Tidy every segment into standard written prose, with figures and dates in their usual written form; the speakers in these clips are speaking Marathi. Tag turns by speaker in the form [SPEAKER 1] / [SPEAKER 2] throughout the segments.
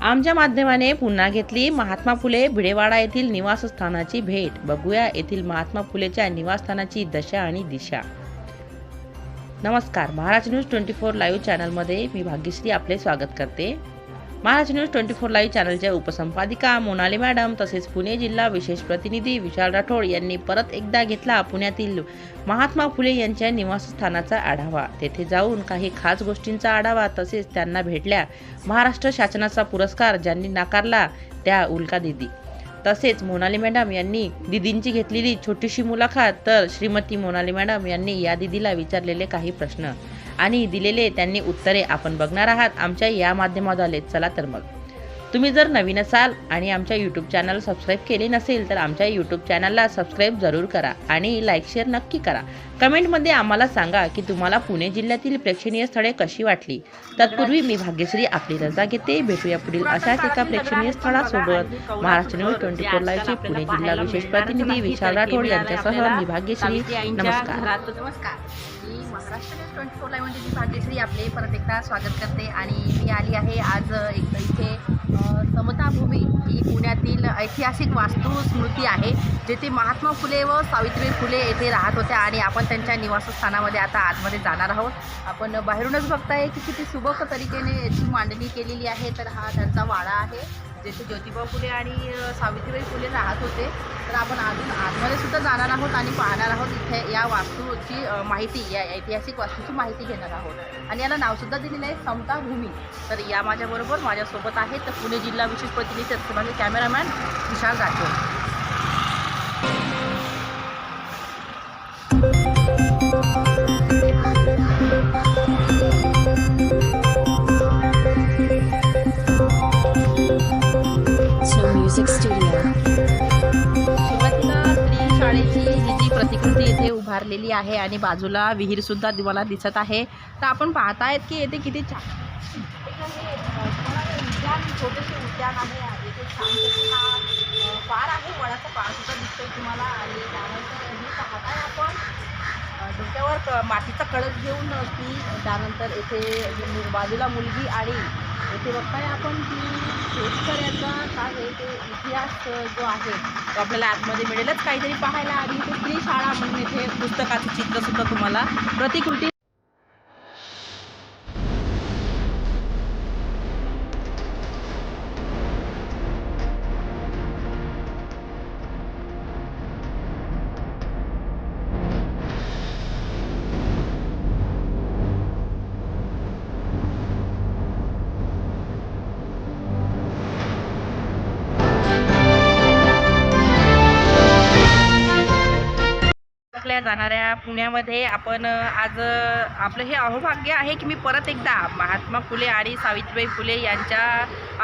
[SPEAKER 1] आमच्या माध्यमाने पुन्हा घेतली महात्मा फुले भिडेवाडा येथील निवासस्थानाची भेट। बघूया येथील महात्मा फुलेच्या निवासस्थानाची दशा आणि दिशा। नमस्कार, महाराष्ट्र न्यूज 24 लाईव्ह चॅनलमध्ये मी भाग्यश्री आपले स्वागत करते। महाराष्ट्र न्यूज 24 लाईव्ह चॅनलच्या उपसंपादिका मोनाली मॅडम तसेच पुणे जिल्हा विशेष प्रतिनिधी विशाल राठोड यांनी परत एकदा घेतला पुण्यातील महात्मा फुले यांच्या निवासस्थानाचा आढावा। तेथे जाऊन काही खास गोष्टींचा आढावा तसेच त्यांना भेटल्या महाराष्ट्र शासनाचा पुरस्कार ज्यांनी नाकारला त्या उल्का दीदी तसेच मोनाली मॅडम यांनी दीदींची घेतलेली छोटीशी मुलाखत। तर श्रीमती मोनाली मॅडम यांनी या दीदीला विचारलेले काही प्रश्न आणि दिलेले त्यांनी उत्तरे आपण बघणार आहात आमच्या या माध्यमाद्वारे। चला तर मग, तुम्ही जर नवीन असाल आणि आमच्या यूट्यूब चॅनल सबस्क्राईब केले नसेल तर आमच्या यूट्यूब चॅनलला सबस्क्राईब जरूर करा आणि लाईक शेअर नक्की करा। कमेंटमध्ये आम्हाला सांगा की तुम्हाला पुणे जिल्ह्यातील प्रेक्षणीय स्थळे कशी वाटली। तत्पूर्वी मी भाग्यश्री आपली रजा घेते। भेटूया पुढील अशाच एका प्रेक्षणीय स्थळासोबत। महाराष्ट्र न्यूज 24 लाईव्हचे पुणे जिल्हा विशेष प्रतिनिधी विशाल राठोड यांच्यासह मी भाग्यश्री। नमस्कार।
[SPEAKER 2] महाराष्ट्र न्यूज 24 लाईव्हमध्ये मी भाग्यश्री आपले परत एकदा स्वागत करते आणि मी आली आहे आज इथे समता भूमी ही पुण्यातील ऐतिहासिक वास्तू स्मृती आहे, जेथे महात्मा फुले व सावित्रीबाई फुले येथे राहत होत्या आणि आपण त्यांच्या निवासस्थानामध्ये आता आतमध्ये जाणार आहोत। आपण बाहेरूनच बघताय की किती सुबक तरीकेने याची मांडणी केलेली आहे। तर हा त्यांचा वाडा आहे जेथे ज्योतिबा फुले आणि सावित्रीबाई फुले राहत होते। तर आपण अजून आतमध्ये सुद्धा जाणार आहोत आणि पाहणार आहोत इथे या वास्तूची माहिती, या ऐतिहासिक वास्तूची माहिती घेणार आहोत आणि याला नावसुद्धा दिलेलं आहे समता भूमी। तर या माझ्याबरोबर माझ्यासोबत आहेत तर पुणे जिल्हा विशेष प्रतिनिधी तसेच माझे कॅमेरामॅन विशाल राठोड। सुरुवातीला स्त्री शाळेची ही जी प्रतिकृती इथे उभारलेली आहे आणि बाजूला विहीर सुद्धा तुम्हाला दिसत आहे। तर आपण पाहतायत की येथे किती छान उद्यान, छोटेसे उद्यान आहे। इथे छानपैकी हा पार आहे, वडाचा पार सुद्धा दिसतोय तुम्हाला। आणि त्यानंतर हे पाहताय आपण डोक्यावर मातीचा कळस घेऊन ती, त्यानंतर येथे बाजूला मुलगी आणि इथे बघताय आपण की शेतकऱ्याचा काय आहे ते इतिहास जो आहे तो आपल्याला आतमध्ये मिळेलच काहीतरी पाहायला। आणि इथे स्त्री शाळा म्हणून इथे पुस्तकाचं चित्रसुद्धा तुम्हाला प्रतिकृती जाणाऱ्या पुण्यामध्ये आपण आज आपलं हे अहोभाग्य आहे की मी परत एकदा महात्मा फुले आणि सावित्रीबाई फुले यांच्या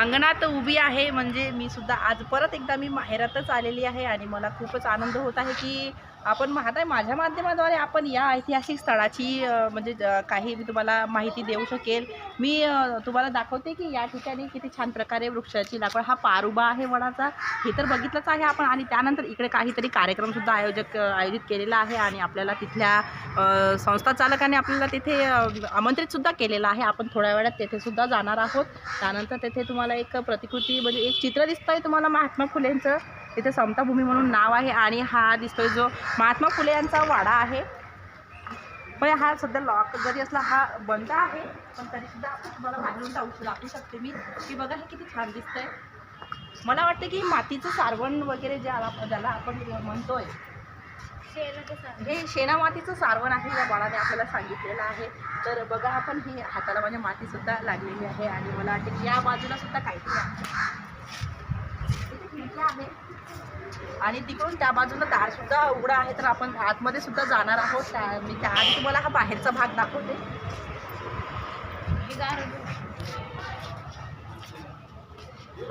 [SPEAKER 2] अंगणात उभी आहे। म्हणजे मी सुद्धा आज परत एकदा मी माहेरातच आलेली आहे आणि मला खूपच आनंद होत आहे की आपण माझ्या माध्यमाद्वारे आपण या ऐतिहासिक स्थळाची म्हणजे काही मी तुम्हाला माहिती देऊ शकेल। मी तुम्हाला दाखवते की या ठिकाणी किती छान प्रकारे वृक्षाची लागवड, हा पार उभा आहे वडाचा, हे तर बघितलंच आहे आपण। आणि त्यानंतर इकडे काहीतरी कार्यक्रमसुद्धा आयोजित केलेला आहे आणि आपल्याला तिथल्या संस्था चालकाने आपल्याला तिथे आमंत्रितसुद्धा केलेलं आहे। आपण थोड्या वेळात तेथे सुद्धा जाणार आहोत। त्यानंतर तेथे तुम्हाला एक प्रतिकृती म्हणजे एक चित्र दिसतंय तुम्हाला महात्मा फुलेंचं, तिथे समता भूमी म्हणून नाव आहे। आणि हा दिसतोय जो महात्मा फुले यांचा वाडा आहे, पण हा सध्या लॉक जरी असला हा बंद आहे, पण तरीसुद्धा आपण तुम्हाला बाहेरून दाखवू शकते मी की बघा हे किती छान दिसतंय। मला वाटतं की मातीचं सारवण वगैरे ज्याला आपण म्हणतोय हे शेणामातीचं सारवण आहे या वाडाने आपल्याला सांगितलेलं आहे। तर बघा आपण ही हाताला म्हणजे मातीसुद्धा लागलेली आहे आणि मला वाटतं की या बाजूला सुद्धा काहीतरी आहे, इथे खिडक्या आहे आणि तिकडून त्या बाजूला दार सुद्धा उघडा आहे। तर आपण आतमध्ये सुद्धा जाणार आहोत। मी त्याआधी तुम्हाला हा बाहेरचा भाग दाखवते।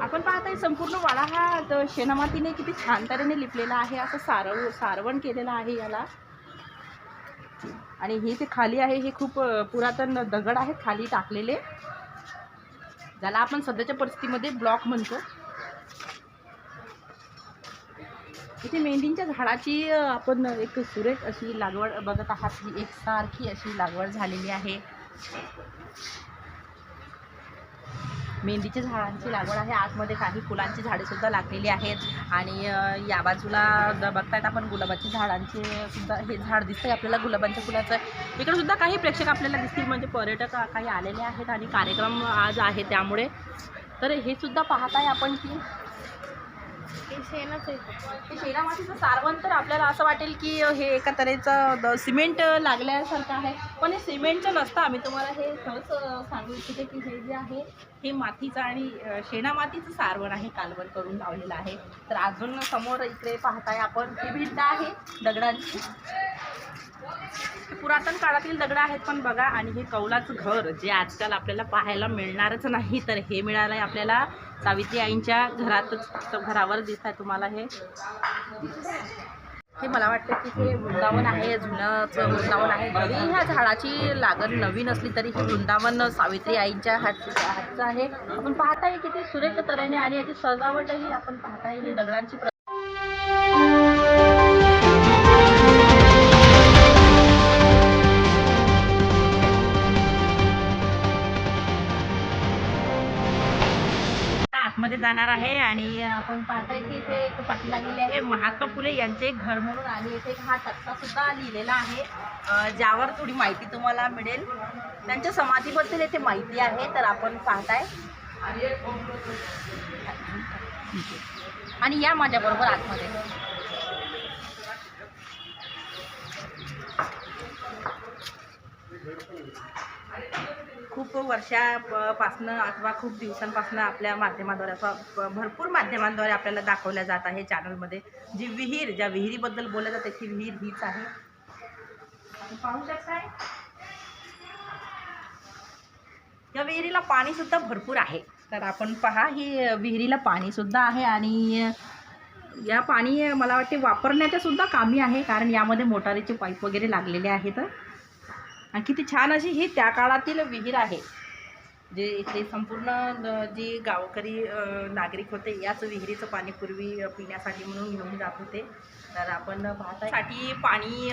[SPEAKER 2] आपण पाहताय संपूर्ण वाडा हा शेणामातीने किती छान तऱ्हेने लिपलेला आहे, असं सारवण केलेलं आहे याला। आणि हे ते खाली आहे हे खूप पुरातन दगड आहेत खाली टाकलेले, ज्याला आपण सध्याच्या परिस्थितीमध्ये ब्लॉक म्हणतो। इथे मेंढींच्या झाडाची आपण एक सुरेख अशी लागवड बघत आहात, ही एकसारखी अशी लागवड झालेली आहे। मेहंदीच्या झाडांची लागवड आहे. आतमध्ये काही फुलांची झाडे सुद्धा लागलेली आहेत आणि या बाजूला बघतायत आपण गुलाबाची झाडांचे सुद्धा हे झाड दिसतंय आपल्याला गुलाबांच्या फुलाचं. इकडे सुद्धा काही प्रेक्षक आपल्याला दिसतील, म्हणजे पर्यटक काही आलेले आहेत आणि कार्यक्रम आज आहे त्यामुळे. तर हे सुद्धा पाहताय आपण की हे शेणा मातीचं सारवण. तर आपल्याला असं वाटेल की हे एका तऱ्हेचं सिमेंट लागल्यासारखं आहे, पण हे सिमेंटचं नसतं. आम्ही तुम्हाला हे खरंच सांगू इच्छिते की हे जे आहे हे मातीचं आणि शेणा मातीचं सारवण आहे, कालवण करून लावलेलं आहे. तर अजून समोर इकडे पाहताय आपण ही भिंत आहे दगडांची, पुरातन काळातील दगड आहेत पण बघा. आणि हे कौलाचं घर जे आजकाल आपल्याला पाहायला मिळणारच नाही, तर हे मिळालं आहे आपल्याला सावित्री आईंच्या घरावर दिसत आहे तुम्हाला. हे मला वाटतं की हे वृंदावन आहे, जुनंच वृंदावन आहे. जरी ह्या झाडाची लागण नवीन असली तरी हे वृंदावन सावित्री आईंच्या हातचं आहे. आपण पाहताय किती सुरेख तऱ्हेने आणि याची सजावटही आपण पाहताय. ही दगडांची मध्ये जाणार आहे आणि आपण पाहताय की इथे एक पाटी लागलेली आहे महात्मा फुले यांचे घर म्हणून. आणि इथे हा तक्ता सुद्धा लिहिलेला आहे ज्यावर थोडी माहिती तुम्हाला मिळेल. त्यांच्या समाधीबद्दल इथे माहिती आहे. तर आपण पाहताय आणि या माझ्याबरोबर आतमध्ये. खूप वर्षापासनं अथवा खूप दिवसांपासनं आपल्या माध्यमाद्वारे अथवा भरपूर माध्यमांद्वारे आपल्याला दाखवल्या जात आहे चॅनलमध्ये. जी विहीर, ज्या विहिरीबद्दल बोललं जातं ती विहीर हीच आहे. आपण पाहू शकताय या विहिरीला पाणी सुद्धा भरपूर आहे. तर आपण पहा ही विहिरीला पाणी सुद्धा आहे आणि या पाणी मला वाटते वापरण्याच्या सुद्धा कामी आहे, कारण यामध्ये मोटारीचे पाईप वगैरे लागलेले आहेत. आणि किती छान अशी ही त्या काळातील विहीर आहे. जे इथे संपूर्ण जे गावकरी नागरिक होते याच विहिरीचं पाणी पूर्वी पिण्यासाठी म्हणून घेऊन जात होते. तर आपण पाहतासाठी पाणी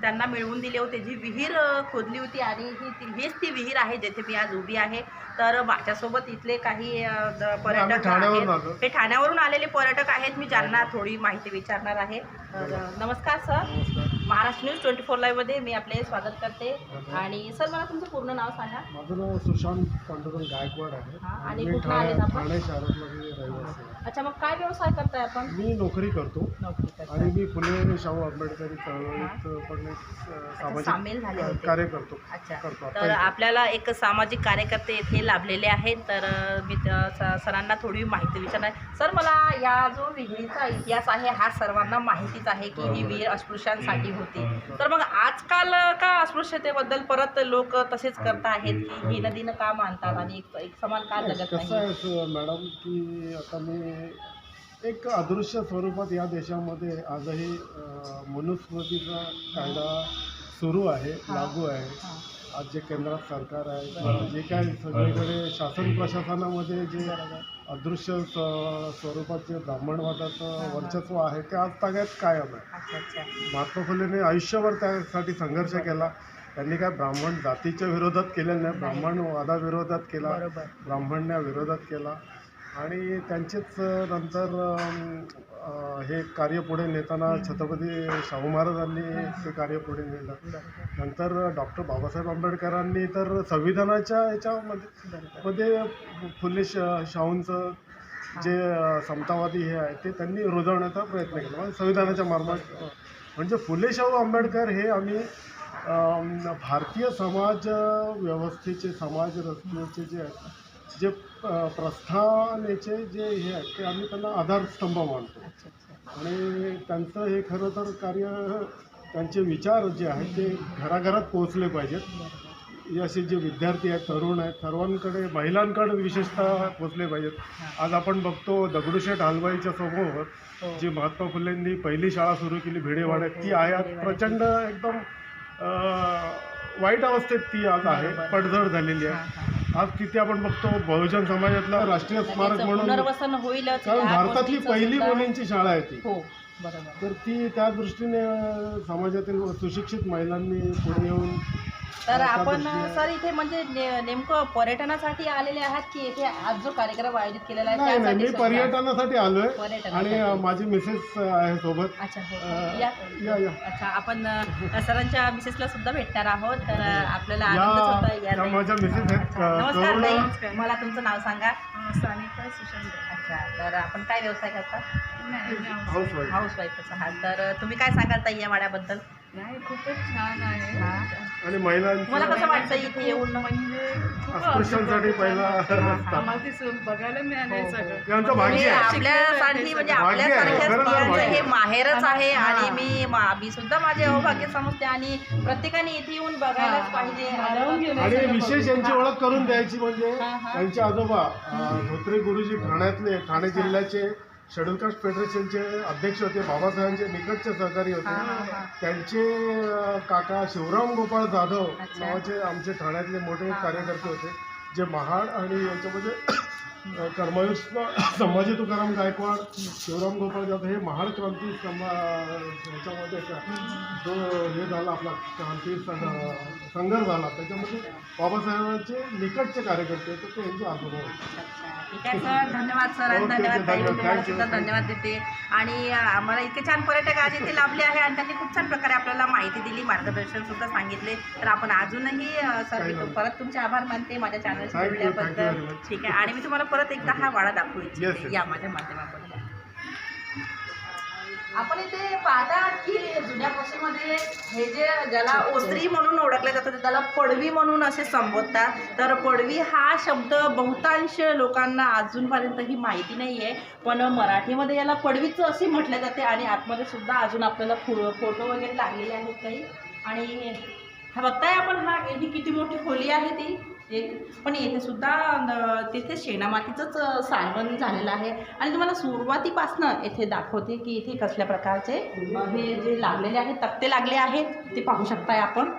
[SPEAKER 2] त्यांना मिळवून दिले होते. जी विहीर खोदली होती आणि हेच ती विहीर आहे जिथे मी आज उभी आहे. तर माझ्यासोबत इथले काही पर्यटक आहेत, हे ठाण्यावरून आलेले पर्यटक आहेत. मी ज्यांना थोडी माहिती विचारणार आहे. नमस्कार सर, महाराष्ट्र न्यूज 24 लाईव्हमध्ये मी आपले स्वागत करते. आणि सर मला तुमचं पूर्ण नाव सांगा.
[SPEAKER 3] माझं नाव सुशांत पांडुरंग गायकवाड आहे
[SPEAKER 2] आणि
[SPEAKER 3] मी
[SPEAKER 2] कुठं आले आपण?
[SPEAKER 3] ठाणे शहरातमध्ये रहिवासी आहे.
[SPEAKER 2] अच्छा, मग काय व्यवसाय करताय आपण?
[SPEAKER 3] मी नोकरी करतो आणि मी फुले शाहू आंबेडकरी चळवळीत पण एक
[SPEAKER 2] सामील झाले
[SPEAKER 3] सामाजिक
[SPEAKER 2] होते.
[SPEAKER 3] कार्य करतो.
[SPEAKER 2] अच्छा, तर आपल्याला एक सामाजिक कार्यकर्ते इथे लाभलेले आहेत. तर मी सरांना थोडी माहिती विचारणार. सर मला या जो विहिरीचा इतिहास आहे हा सर्वांना माहितीच आहे की ही विहीर अस्पृश्यांसाठी होती. तर मग आजकाल का अस्पृश्यतेबद्दल परत लोक तसेच करत आहेत की ही नदीनं का मानतात आणि एक समान का जगत
[SPEAKER 3] कसं
[SPEAKER 2] नाही?
[SPEAKER 3] आहे मॅडम की आता मी एक अदृश्य स्वरूपात या देशामध्ये आजही मनुस्मृतीचा कायदा सुरू आहे, लागू आहे. आज जे केंद्रात सरकार आहे, जे काय सगळीकडे शासन प्रशासनामध्ये जे अदृश्य स्वरूपात जे ब्राह्मणवादाचं वर्चस्व आहे ते आज ताग्यात कायम आहे. महात्मा फुलेने आयुष्यभर त्यासाठी संघर्ष केला. त्यांनी काय ब्राह्मण जातीच्या विरोधात केलेलं नाही, ब्राह्मणवादाविरोधात केला, ब्राह्मण्या विरोधात केला. आणि त्यांचेच नंतर हे कार्य पुढे नेताना छत्रपती शाहू महाराजांनी ते कार्य पुढे नेलं. नंतर डॉक्टर बाबासाहेब आंबेडकरांनी तर संविधानाच्या याच्यामध्ये फुले शाहूंचं जे समतावादी हे आहे ते त्यांनी रुजवण्याचा प्रयत्न केला, म्हणजे संविधानाच्या मार्फत. म्हणजे फुले शाहू आंबेडकर हे आम्ही भारतीय समाज व्यवस्थेचे, समाज रचनेचे जे प्रस्थानाचे जे हे आहेत ते आम्ही त्यांना आधारस्तंभ मानतो. आणि त्यांचं हे खरं तर कार्य, त्यांचे विचार जे आहेत ते घराघरात पोहोचले पाहिजेत. असे जे विद्यार्थी आहेत, तरुण आहेत, सर्वांकडे, महिलांकडे विशेषतः पोहोचले पाहिजेत. आज आपण बघतो दगडूशेठ हलवाईच्या समोर जी महात्मा फुलेंनी पहिली शाळा सुरू केली भिडेवाड्यात, ती आहे प्रचंड एकदम वाईट अवस्थेत ती आज आहे, पडझड झालेली आहे. आज तिथे आपण बघतो बहुजन समाजातला राष्ट्रीय स्मारक म्हणून, कारण भारतातली पहिली मुलींची शाळा आहे ती. तर ती त्या दृष्टीने समाजातील सुशिक्षित महिलांनी पुढे येऊन
[SPEAKER 2] तर आपण
[SPEAKER 3] एकादशी
[SPEAKER 2] सर इथे म्हणजे नेमकं पर्यटनासाठी आलेले आहात की इथे आज जो कार्यक्रम आयोजित केलेला आहे
[SPEAKER 3] नाही नाही, मी
[SPEAKER 2] त्यासाठी सुद्धा?
[SPEAKER 3] पर्यटनासाठी आलोय
[SPEAKER 2] पर्यटनासाठी.
[SPEAKER 3] आणि माझी मिसेस आहे सोबत.
[SPEAKER 2] अच्छा हो
[SPEAKER 3] अ,
[SPEAKER 2] या
[SPEAKER 3] या
[SPEAKER 2] अच्छा आपण सरांच्या मिसेसला सुद्धा भेटणार आहोत तर आपल्याला आनंदच होता
[SPEAKER 3] या
[SPEAKER 2] ताई.
[SPEAKER 3] माझ्या मिसेस आहेत.
[SPEAKER 2] नमस्कार
[SPEAKER 3] करुणा.
[SPEAKER 2] ताई, मला तुमचं नाव सांगा.
[SPEAKER 4] सानिका सुशांत.
[SPEAKER 2] अच्छा तर आपण काय व्यवसाय करता?
[SPEAKER 3] हाऊसवाईफ.
[SPEAKER 2] हाऊसवाईफच आहात तर तुम्ही काय सांगाल ताई या वाड्याबद्दल?
[SPEAKER 4] नाही खूपच छान आहे.
[SPEAKER 2] हा.
[SPEAKER 3] आणि
[SPEAKER 2] तुम्हाला
[SPEAKER 3] महिलांचं
[SPEAKER 2] कसं वाटतं इथे येऊन?
[SPEAKER 4] म्हणजे खूप
[SPEAKER 3] अस्पृश्यांसाठी पहिला रस्ता.
[SPEAKER 4] आम्हाला ते बघायला मिळाले सगळं.
[SPEAKER 3] यांचं भाग्य
[SPEAKER 2] म्हणजे
[SPEAKER 3] आहे.
[SPEAKER 2] आपल्यासाठी म्हणजे
[SPEAKER 3] भाग्य आहे.
[SPEAKER 2] आपल्यासारख्या
[SPEAKER 3] खरंच
[SPEAKER 2] स्त्रियांचं
[SPEAKER 3] भाग्य.
[SPEAKER 2] हे माहेरच आहे
[SPEAKER 4] हा.
[SPEAKER 2] आणि मी सुद्धा माझे अहोभाग्य समजते आणि प्रत्येकाने इथे येऊन बघायलाच
[SPEAKER 4] हा.
[SPEAKER 2] पाहिजे.
[SPEAKER 4] हरवून गेले
[SPEAKER 3] आणि
[SPEAKER 4] सगळं
[SPEAKER 3] विशेष
[SPEAKER 4] बघून.
[SPEAKER 3] यांची ओळख करून द्यायची म्हणजे
[SPEAKER 2] हा, हा.
[SPEAKER 3] त्यांचे आजोबा धोत्रे गुरुजी ठाणे जिल्ह्याचे शेड्यूल कास्ट फेडरेशनचे अध्यक्ष होते. बाबासाहेबांचे निकटचे सहकारी होते.
[SPEAKER 2] हा, हा, हा.
[SPEAKER 3] त्यांचे काका शिवराम गोपाळ जाधव
[SPEAKER 2] अच्छा.
[SPEAKER 3] नावाचे आमचे ठाण्यातले मोठे
[SPEAKER 2] हा, हा,
[SPEAKER 3] कार्यकर्ते होते, जे महाड आणि यांच्यामध्ये कर्मवीर संभाजी तुकाराम गायकवाड, शिवराम गोपाळ जाधव हे महाड क्रांती ह्याच्यामध्ये जो हे झाला आपला क्रांती संघर्ष झाला त्याच्यामध्ये बाबासाहेबांचे निकटचे कार्यकर्ते होते, ते यांचे आजोबा होते.
[SPEAKER 2] ठीक आहे सर, धन्यवाद सर आणि
[SPEAKER 3] ओके,
[SPEAKER 2] धन्यवाद ताई, मी
[SPEAKER 3] धन्यवाद.
[SPEAKER 2] तुम्हाला
[SPEAKER 3] Thank you.
[SPEAKER 2] सुद्धा धन्यवाद देते. आणि आम्हाला इतके छान पर्यटक आज इथे लाभले आहे आणि त्यांनी खूप छान प्रकारे आपल्याला माहिती दिली, मार्गदर्शन सुद्धा सांगितले. तर आपण अजूनही सर
[SPEAKER 3] काही
[SPEAKER 2] मी
[SPEAKER 3] नाही.
[SPEAKER 2] परत तुमचे आभार मानते माझ्या चॅनलशी
[SPEAKER 3] Thank you, thank you
[SPEAKER 2] भेटल्याबद्दल.
[SPEAKER 3] very much.
[SPEAKER 2] ठीक आहे आणि मी तुम्हाला परत एकदा हा वाडा दाखवू
[SPEAKER 3] Yes,
[SPEAKER 2] इच्छिते
[SPEAKER 3] yes.
[SPEAKER 2] या माझ्या माध्यमातून. आपण इथे पाहतात की जुन्या भाषेमध्ये हे जे ज्याला ओसरी म्हणून ओळखलं जातं त्याला पडवी म्हणून असे संबोधतात. तर पडवी हा शब्द बहुतांश लोकांना अजूनपर्यंत ही माहिती नाही आहे, पण मराठीमध्ये याला पडवीच असे म्हटले जाते. आणि आतमध्ये सुद्धा अजून आपल्याला फोटो वगैरे लागलेले आहेत काही. आणि हा बघताय आपण, हा ही किती मोठी खोली आहे ती पण येथे सुद्धा तिथे शेणामातीचंच सारवण झालेलं आहे. आणि तुम्हाला सुरुवातीपासनं येथे दाखवते की इथे कसल्या प्रकारचे हे जे लागलेले आहेत, तक्ते लागले आहेत, ते पाहू शकताय आपण.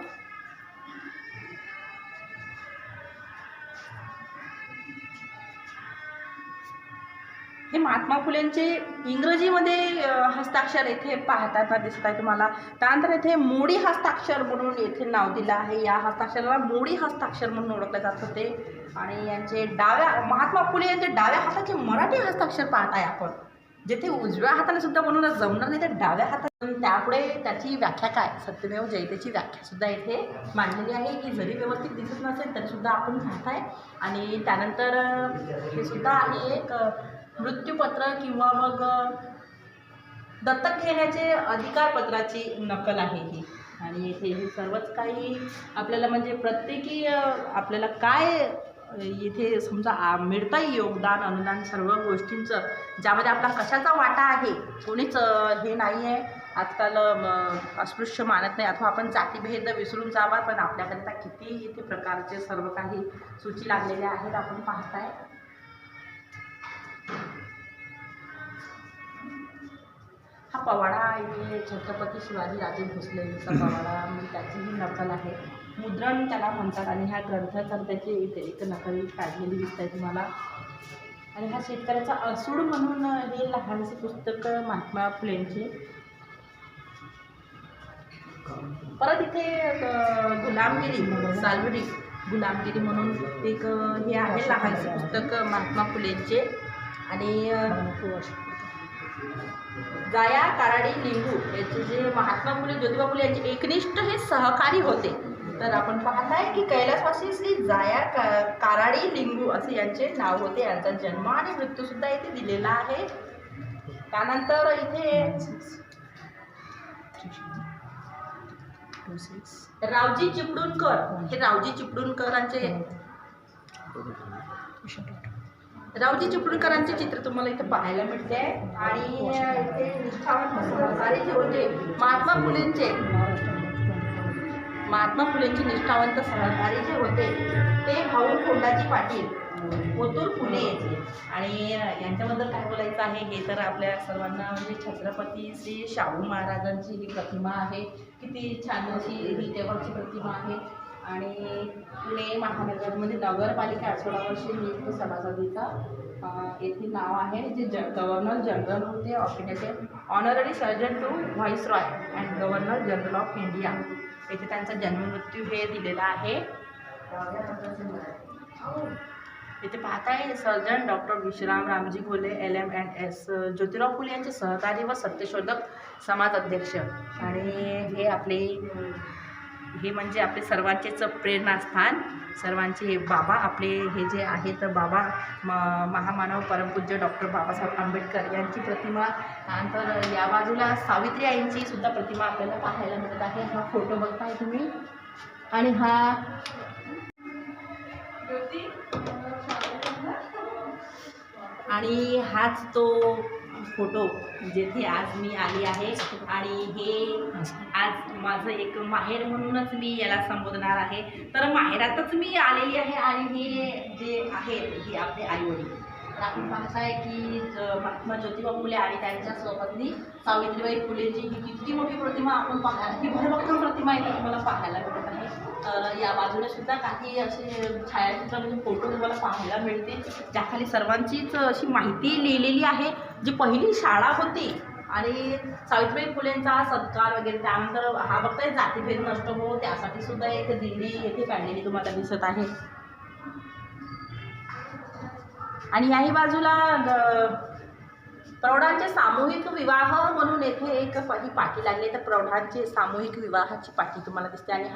[SPEAKER 2] हे महात्मा फुलेंचे इंग्रजीमध्ये हस्ताक्षर येथे पाहताना दिसत आहे तुम्हाला. त्यानंतर येथे मोडी हस्ताक्षर म्हणून येथे नाव दिलं आहे. या हस्ताक्षराला मोडी हस्ताक्षर म्हणून ओळखलं जात होते. आणि यांचे महात्मा फुले यांचे डाव्या हाताचे मराठी हस्ताक्षर पाहत आहे आपण. जेथे उजव्या हाताने सुद्धा म्हणून जमणार नाही, तर डाव्या हाताने. त्यापुढे त्याची व्याख्या काय, सत्यमेव जयतेची व्याख्या सुद्धा इथे मांडलेली आहे, की जरी व्यवस्थित दिसत नसेल तरी सुद्धा आपण पाहताय. आणि त्यानंतर हे सुद्धा आहे एक मृत्यूपत्र किंवा मग दत्तक घेण्याचे अधिकारपत्राची नकल आहे ही. आणि इथे हे सर्वच काही आपल्याला म्हणजे प्रत्येकी आपल्याला काय इथे समजा मिळतं आहे योगदान, अनुदान, सर्व गोष्टींचं, ज्यामध्ये आपला कशाचा वाटा आहे कोणीच हे नाही आहे. आजकाल अस्पृश्य मानत नाही अथवा आपण जातीभेद विसरून जावा, पण आपल्याकरिता किती इथे प्रकारचे सर्व काही सूची लागलेल्या आहेत आपण पाहताय. हा पवाडा इथे छत्रपती शिवाजी राजे भोसले यांचा पवाडा, मग त्याची ही नकल आहे. मुद्रण त्याला म्हणतात. आणि ह्या ग्रंथात त्याची इथे एक नकल काढलेली दिसते तुम्हाला. आणि हा शेतकऱ्याचा असूड म्हणून हे लहानसे पुस्तक महात्मा फुलेंचे. परत इथे गुलामगिरी सालवडी गुलामगिरी म्हणून एक हे आहे लहानसे पुस्तक महात्मा फुलेंचे. आणि जाया काराडी लिंबू याचे जे महात्मा फुले ज्योतिबा फुले यांचे एकनिष्ठ हे सहकारी होते. तर आपण पाहताय की कैलासवासी श्री जाया काराडी लिंबू असे यांचे नाव होते. यांचा जन्म आणि मृत्यू सुद्धा इथे दिलेला आहे. त्यानंतर इथे रावजी चिपळूणकर, हे रावजी चिपळूणकरांचे चित्र तुम्हाला इथे पाहायला मिळते. आणि इथे निष्ठावंत सहकारी जे होते महात्मा फुलेंचे निष्ठावंत सहकारी जे होते ते भाऊ कोंडाजी पाटील, ओतूर पुणे येथे. आणि यांच्याबद्दल काय बोलायचं आहे हे तर आपल्या सर्वांना म्हणजे छत्रपती श्री शाहू महाराजांची ही प्रतिमा आहे. किती छान अशी ही तेव्हाची प्रतिमा आहे. आणि पुणे महानगरमध्ये नगरपालिका 16 वर्षे नियुक्त सभासदीचा येथे नाव आहे, जे गव्हर्नर जनरल होते ऑफ इंडियाचे, honorary surgeon to viceroy and governor general of India. इथे त्यांचा जन्ममृत्यू हे दिलेला आहे. इथे पाहताय surgeon doctor Vishram Ramji Phule LM&S Jyotirao Phule यांचे सहकारी व सत्यशोधक समाज अध्यक्ष. आणि हे म्हणजे आपले सर्वांचेच प्रेरणास्थान, सर्वांचे हे बाबा आपले हे जे आहेत बाबा महामानव परमपूज्य डॉक्टर बाबासाहेब आंबेडकर यांची प्रतिमा. त्यानंतर या बाजूला सावित्री आईंची सुद्धा प्रतिमा आपल्याला पाहायला मिळत आहे. हा फोटो बघताय तुम्ही. आणि हाच तो फोटो जेथे आज मी आली आहे. आणि हे आज माझं एक माहेर म्हणूनच मी याला संबोधणार आहे. तर माहेरातच मी आलेली आहे. आणि हे जे आहेत हे आपले आईवडील. तर आपण पाहताय की महात्मा ज्योतिबा फुले आणि त्यांच्या सोबतली सावित्रीबाई फुलेची ही किती मोठी प्रतिमा आपण पाहायला, ही भरभक्कम प्रतिमा इथे तुम्हाला पाहायला मिळत आहे. तर या बाजूने सुद्धा काही असे छायाचित्र म्हणजे फोटो तुम्हाला पाहायला मिळते, ज्याखाली सर्वांचीच अशी माहिती लिहिलेली आहे. जी पहिली शाळा होती आणि सावित्रीबाई फुलेंचा सत्कार वगैरे. त्यानंतर हा बघताय जातीभेद नष्ट हो त्यासाठी सुद्धा एक दिंडी येथे काढलेली तुम्हाला दिसत आहे. आणि याही बाजूला प्रौढांचे सामूहिक विवाह म्हणून येथे एक ही पाटी लागली. तर प्रौढांचे सामूहिक विवाहाची पाटी तुम्हाला दिसते. आणि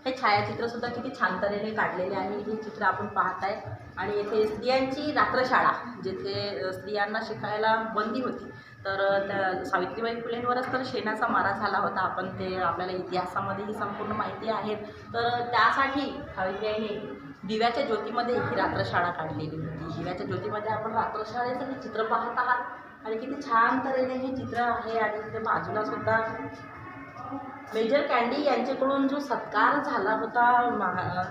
[SPEAKER 2] हे छायाचित्रसुद्धा किती छान तऱ्हेने काढलेले आहे. हे चित्र आपण पाहत आहे. आणि येथे स्त्रियांची रात्रशाळा, जिथे स्त्रियांना शिकायला बंदी होती. तर त्या सावित्रीबाई फुलेंवरच तर शेणाचा मारा झाला होता. आपण ते आपल्याला इतिहासामध्ये ही संपूर्ण माहिती आहे. तर त्यासाठी सावित्रीबाईंनी दिव्याच्या ज्योतीमध्ये ही रात्रशाळा काढलेली होती. दिव्याच्या ज्योतीमध्ये आपण रात्रशाळेचं हे चित्र पाहत आहात. आणि किती छान तऱ्हेने हे चित्र आहे. आणि तिथे बाजूला सुद्धा मेजर कँडी यांच्याकडून जो सत्कार झाला होता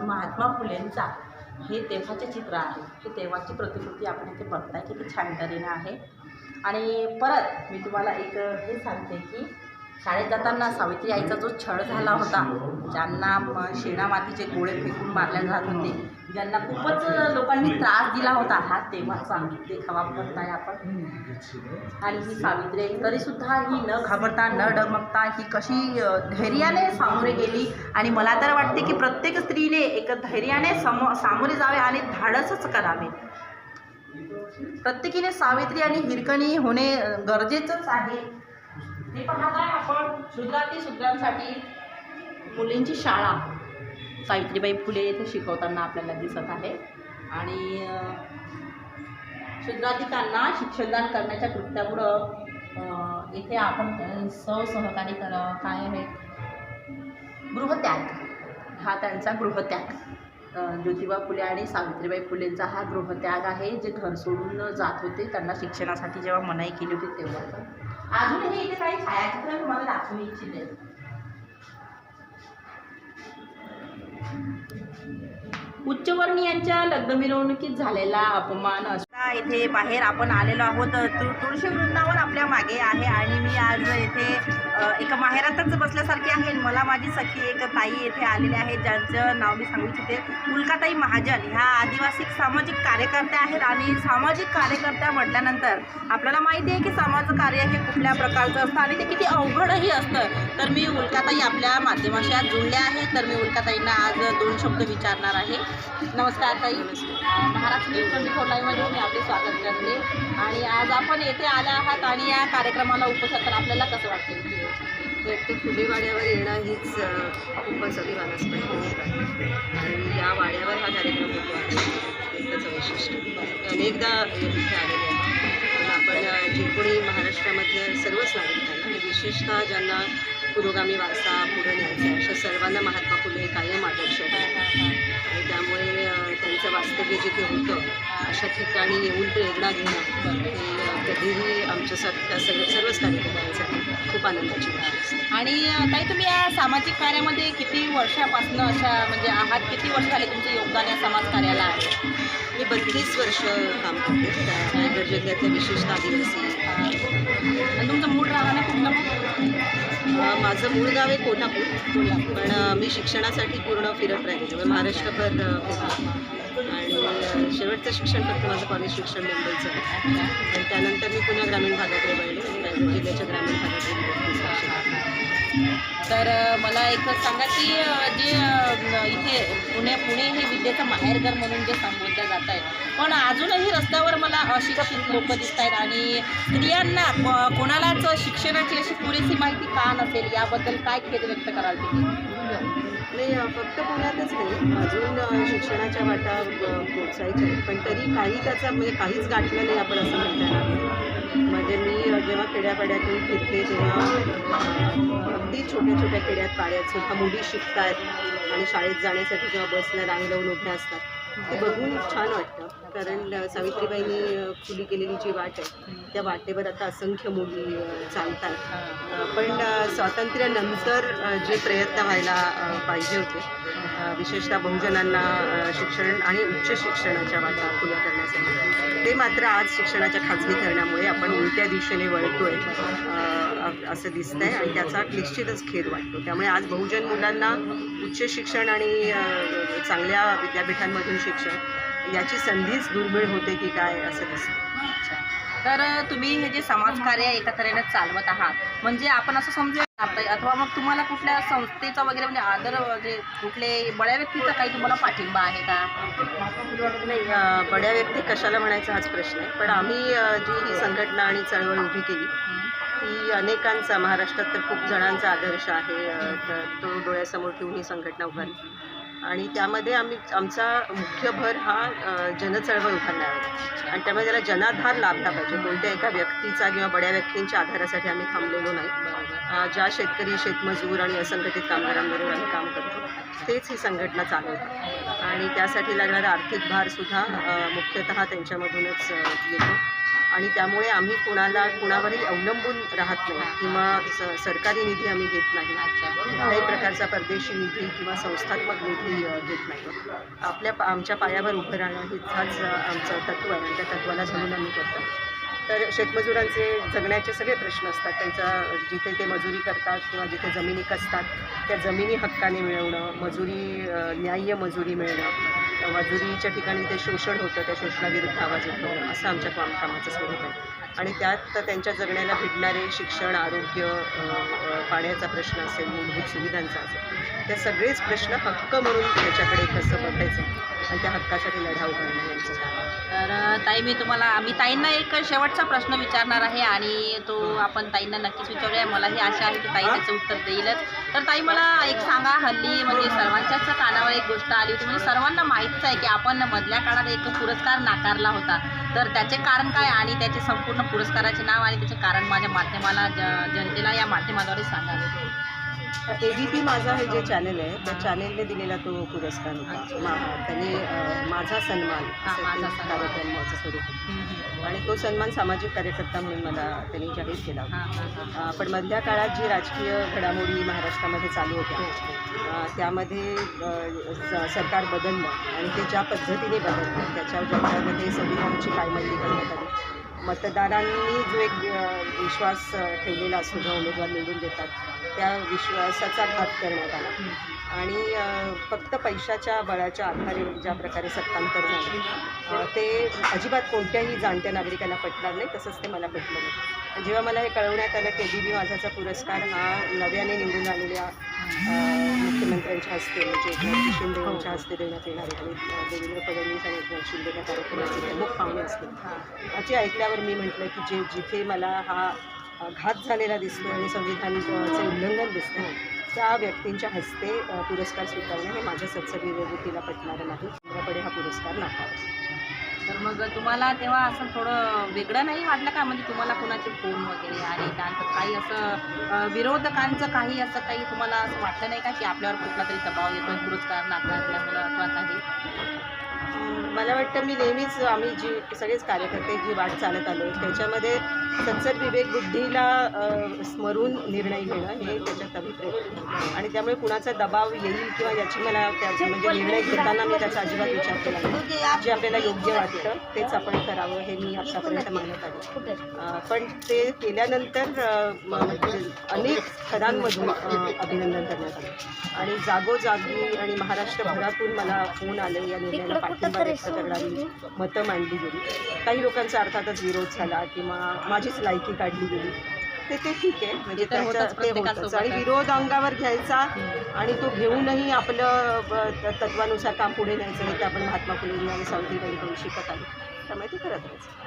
[SPEAKER 2] महात्मा फुलेंचा, हे तेव्हाचे चित्र आहे. हे तेव्हाची प्रतिकृती आपण इथे बघताय किती छान तऱ्हेने आहे. आणि परत मी तुम्हाला एक हे सांगते की शाळेत जाताना सावित्री आईचा जो छळ झाला होता, ज्यांना शेणा मातीचे गोळे फेकून मारल्या जात होते, ज्यांना खूपच लोकांनी त्रास दिला होता, हा तेव्हाचा देखावा बघताय आपण. आणि ही सावित्री आई तरीसुद्धा ही न घाबरता न डगमगता ही कशी धैर्याने सामोरे गेली. आणि मला तर वाटते की प्रत्येक स्त्रीने एक धैर्याने सामोरे जावे आणि धाडसच करावे. प्रत्येकीने सावित्री आणि हिरकणी होणे गरजेचंच आहे. हे पाहताय आपण शूद्रांसाठी मुलींची शाळा सावित्रीबाई फुले येथे शिकवताना आपल्याला दिसत आहे. आणि शूद्राधिकांना शिक्षणदान करण्याच्या कृत्यामुळं इथे आपण सहकारी काय आहे गृहत्याग, हा त्यांचा गृहत्याग. ज्योतिबा फुले आणि सावित्रीबाई फुलेंचा हा गृहत्याग आहे. जे घर सोडून जात होते, त्यांना शिक्षणासाठी जेव्हा मनाई केली होती तेव्हा. अजूनही इथे काही छायाचित्र तुम्हाला दाखवू इच्छिते. उच्चवर्णीयांच्या लग्न मिरवणुकीत झालेला अपमान. इथे बाहेर आपण आलेलो आहोत. तुळशी वृंदावन आपल्या मागे आहे. आणि मी आज इथे एका माहेरातच बसल्यासारखी आहे. मला माझी सखी एक ताई येथे आलेले आहेत, ज्यांचं नाव मी सांगू इच्छिते. उल्काताई महाजन ह्या आदिवासी सामाजिक कार्यकर्त्या आहेत. आणि सामाजिक कार्यकर्त्या म्हटल्यानंतर आपल्याला माहिती आहे की समाज कार्य हे कुठल्या प्रकारचं असतं आणि ते किती अवघडही असतं. तर मी उल्काताई आपल्या माध्यमाशी आज जुळल्या आहेत. तर मी उल्काताईंना आज 2 शब्द विचारणार आहे. नमस्कार ताई. महाराष्ट्र न्यूज 24 लाईव्हमध्ये मी आपले स्वागत करते. आणि आज आपण येथे आले आहात आणि या कार्यक्रमाला उपस्थित तर आपल्याला कसं वाटतं?
[SPEAKER 5] एक तर फुलेवाड्यावर येणं हीच खूपच अभिमानास्पद गोष्ट आहे. आणि या वाड्यावर हा कार्यक्रम होतो आहे त्याचं वैशिष्ट्य. अनेकदा इथे आलेले आहे. पण आपण जे कोणी महाराष्ट्रामधल्या सर्वच नागरिकांना आणि विशेषतः ज्यांना पुरोगामी वारसा पुढे न्यायचा अशा सर्वांना महात्मा फुले कायम आदर्श आहेत. आणि त्यामुळे त्यांचं वास्तव्य जिथे होतं अशा ठिकाणी येऊन प्रेरणा घेणं हे कधीही आमच्यासारख्या सर्वच कार्यक्रमांसाठी खूप आनंदाची गोष्ट असते.
[SPEAKER 2] आणि ताई, तुम्ही या सामाजिक कार्यामध्ये किती वर्षापासून अशा म्हणजे आहात? किती वर्ष झाले तुमचं योगदान या समाज कार्याला आहे?
[SPEAKER 5] मी 32 वर्ष काम करते त्या रायगड जिल्ह्यातल्या विशेषतः आदिवासी.
[SPEAKER 2] आणि तुमचं मूळ राहणं कुठलं?
[SPEAKER 5] माझं मूळ गाव आहे कोल्हापूर. पण मी शिक्षणासाठी पूर्ण फिरत राहिले. महाराष्ट्रभर आणि शेवटचं शिक्षण फक्त माझं कॉलेज शिक्षण मुंबईचं आहे. पण त्यानंतर मी पुन्हा ग्रामीण भागाकडे वळले आणि रायगड जिल्ह्याच्या ग्रामीण भागाकडे
[SPEAKER 2] तर मला एक सांगा की जे इथे पुणे हे विद्येचं माहेरघर म्हणून जे संबोधलं जात आहे, पण अजूनही रस्त्यावर मला अशिक्षित लोक दिसत आहेत आणि स्त्रियांना कोणालाच शिक्षणाची अशी पुरेशी माहिती का नसेल, याबद्दल काय खेद व्यक्त कराल तुम्ही?
[SPEAKER 5] नाही, फक्त पुण्यातच नाही, अजून शिक्षणाच्या वाटा प्रोत्साहित आहेत, पण तरी काही त्याचा म्हणजे काहीच गाठलं नाही आपण असं म्हणता येणार नाही. म्हणजे मी जेव्हा खेड्यापाड्यातून फिरते तेव्हा अगदी छोट्या छोट्या खेड्यात पाड्यात सुद्धा मुली शिकत आहेत आणि शाळेत जाण्यासाठी जेव्हा बसला रांग लावून उभ्या असतात ते बघून छान वाटतं. कारण सावित्रीबाईंनी खुली केलेली जी वाट आहे त्या वाटेवर आता असंख्य मुली चालतात. पण स्वातंत्र्यानंतर जे प्रयत्न व्हायला पाहिजे होते, विशेषतः बहुजनांना शिक्षण आणि उच्च शिक्षणाच्या वाटा खुल्या करण्यासाठी, ते मात्र आज शिक्षणाच्या खाजगीकरणामुळे आपण उलट्या दिशेने वळतोय असं दिसतंय आणि त्याचा निश्चितच खेद वाटतो. त्यामुळे आज बहुजन मुलांना उच्च शिक्षण आणि चांगल्या विद्यापीठांमधून शिक्षण याची संधीच दुर्मिळ होते की काय असं दिसतं.
[SPEAKER 2] तर तुम्ही हे जे समाजकार्य एका तऱ्हेने चालवत आहात, म्हणजे आपण असं समजूया अथवा मग तुम्हाला कुठल्या संस्थेचा वगैरे म्हणजे आदर म्हणजे कुठले बड्या व्यक्तीचा काही तुम्हाला पाठिंबा आहे का?
[SPEAKER 5] नाही, बड्या व्यक्ती कशाला म्हणायचा हाच प्रश्न आहे. पण आम्ही जी ही संघटना आणि चळवळ उभी केली ती अनेकांचा, महाराष्ट्रात तर खूप जणांचा आदर्श आहे. तर तो डोळ्यासमोर ठेवून ही संघटना उभारली आणि त्यामध्ये आमचा मुख्य भर हा जनचळवळ उभारण्यावर आणि त्यामुळे त्याला जनाधार लाभला पाहिजे. कोणत्या एका व्यक्तीचा किंवा बड्या व्यक्तींच्या आधारासाठी आम्ही थांबलेलो नाही. ज्या शेतकरी, शेतमजूर आणि असंघटित कामगारांबरोबर आम्ही काम करतो तेच ही संघटना चालवतो आणि त्यासाठी लागणारा आर्थिक भारसुद्धा मुख्यतः त्यांच्यामधूनच येतो आणि त्यामुळे आम्ही कुणावरही अवलंबून राहत नाही किंवा सरकारी निधी आम्ही घेत नाही, कुठल्याही प्रकारचा परदेशी निधी किंवा संस्थात्मक निधी घेत नाही. आमच्या पायावर उभं राहणं हाच आमचं तत्त्व आहे आणि त्या तत्त्वाला धरून आम्ही करतो. तर शेतमजुरांचे जगण्याचे सगळे प्रश्न असतात. त्यांचा जिथे ते मजुरी करतात किंवा जिथे जमिनी कसतात त्या जमिनी हक्काने मिळवणं, न्याय्य मजुरी मिळणं, मजुरीच्या ठिकाणी ते शोषण होतं, त्या शोषणाविरुद्ध आवाज उठवणं असं आमच्या कामाचं स्वरूप आहे. आणि त्यात त्यांच्या जगण्याला भिडणारे शिक्षण, आरोग्य, पाण्याचा प्रश्न असेल, मूलभूत सुविधांचा असेल, ते सगळेच प्रश्न हक्क म्हणून त्याच्याकडे कसं बघायचं आणि त्या हक्कासाठी लढा उभारणं यांचं काम.
[SPEAKER 2] तर ताई, मी ताईंना एक शेवटचा प्रश्न विचारणार आहे आणि तो आपण ताईंना नक्कीच विचारूया. मलाही आशा आहे की ताई त्याचं उत्तर देईलच. तर ताई, मला एक सांगा, हल्ली म्हणजे सर्वांच्याच कानावर एक गोष्ट आली होती, म्हणजे सर्वांना माहीतच आहे की आपण मधल्या काळात एक पुरस्कार नाकारला होता. तर त्याचे कारण काय आणि त्याचे संपूर्ण पुरस्काराचे नाव आणि त्याचे कारण माझ्या माध्यमाला जनतेला या माध्यमाद्वारे सांगावे.
[SPEAKER 5] ABP माझा हे जे चॅनल आहे त्या चॅनेलने दिलेला तो पुरस्कार होता. त्यांनी माझा सन्मान असं कार्यक्रमाचं स्वरूप होतं आणि तो सन्मान सामाजिक कार्यकर्ता म्हणून मला त्यांनी जाहीर केला होता. पण मधल्या काळात जी राजकीय घडामोडी महाराष्ट्रामध्ये चालू होत्या त्यामध्ये सरकार बदललं आणि ते ज्या पद्धतीने बदललं त्याच्यावर जनतेमध्ये संविधानाची पायमल्ली करण्यात आली. मतदारांनी जो एक विश्वास ठेवलेला असतो, जो उमेदवार निवडून देतात त्या विश्वासाचा घात करण्यात आला आणि फक्त पैशाच्या बळाच्या आधारे ज्या प्रकारे सत्तांतर झालं ते अजिबात कोणत्याही जाणत्या नागरिकांना पटणार नाही. तसंच ते मला पटलं नाही. जेव्हा मला हे कळवण्यात आलं की ABP माझाचा पुरस्कार हा नव्याने निवडून आलेल्या मुख्यमंत्र्यांच्या हस्ते म्हणजे एकनाथ शिंदे यांच्या हस्ते देण्यात येणार आहे आणि देवेंद्र फडणवीस आणि एकनाथ शिंदे त्या कार्यक्रमाचे प्रमुख पाहुणे असतील असे ऐकल्यावर मी म्हटलं की जिथे मला हा घात झालेला दिसतो आणि संविधानाचं उल्लंघन दिसतं त्या व्यक्तींच्या हस्ते पुरस्कार स्वीकारणं हे माझ्या सत्सर्वी विवेकीला पटणारं नाही. त्यामुळे हा पुरस्कार नाकारला.
[SPEAKER 2] तर मग तुम्हाला तेव्हा असं थोडं वेगळं नाही वाटलं का, म्हणजे तुम्हाला कोणाचे फोन वगैरे आणि त्यानंतर काही असं विरोधकांचं काही असं काही तुम्हाला असं वाटलं नाही का की आपल्यावर कुठला तरी दबाव येतो पुरस्कार नाकारल्यामुळं अथवा काही?
[SPEAKER 5] मला वाटतं मी नेहमीच आम्ही जी सगळेच कार्यकर्ते जी वाट चालत आलो त्याच्यामध्ये सत्सर विवेक बुद्धीला स्मरून निर्णय घेणं हे त्याच्यात अभिप्रेत आणि त्यामुळे कुणाचा दबाव येईल किंवा याची मला त्याचा म्हणजे निर्णय घेताना मी त्याचा अजिबात विचार केला नाही. जे आपल्याला योग्य वाटतं तेच आपण करावं हे मी आतापर्यंत मानत आले. पण ते केल्यानंतर अनेक थरांमधून अभिनंदन करण्यात आलं आणि जागोजागी आणि महाराष्ट्रभरातून मला फोन आले या निर्णयाला पाठिंबा पाठिंबा व्यक्त करणारी मतं मांडली गेली. काही लोकांचा अर्थातच विरोध झाला किंवा माझीच लायकी काढली गेली. ते ठीक आहे, म्हणजे
[SPEAKER 2] ते होतंच
[SPEAKER 5] ते होतंच.
[SPEAKER 2] प्रत्येकासोबत.
[SPEAKER 5] आणि विरोध अंगावर घ्यायचा आणि तो घेऊनही आपलं तत्वानुसार काम पुढे न्यायचं हे तर आपण महात्मा फुलेंनी आणि सावित्रीबाईंकडून शिकत आलो, त्यामुळे ते करत राहायचं.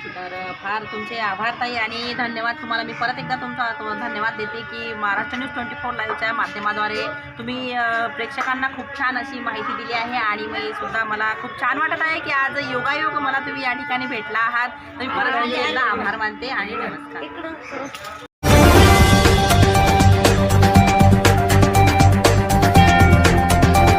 [SPEAKER 2] तर फार तुमचे आभार ताई आणि धन्यवाद तुम्हाला. मी परत एकदा तुमचा धन्यवाद देते की महाराष्ट्र न्यूज 24 लाईव्हच्या माध्यमाद्वारे तुम्ही प्रेक्षकांना खूप छान अशी माहिती दिली आहे आणि मी सुद्धा मला खूप छान वाटत आहे की आज योगायोग मला तुम्ही या ठिकाणी भेटला आहात. तर मी परत एकदा आभार मानते आणि नमस्कार.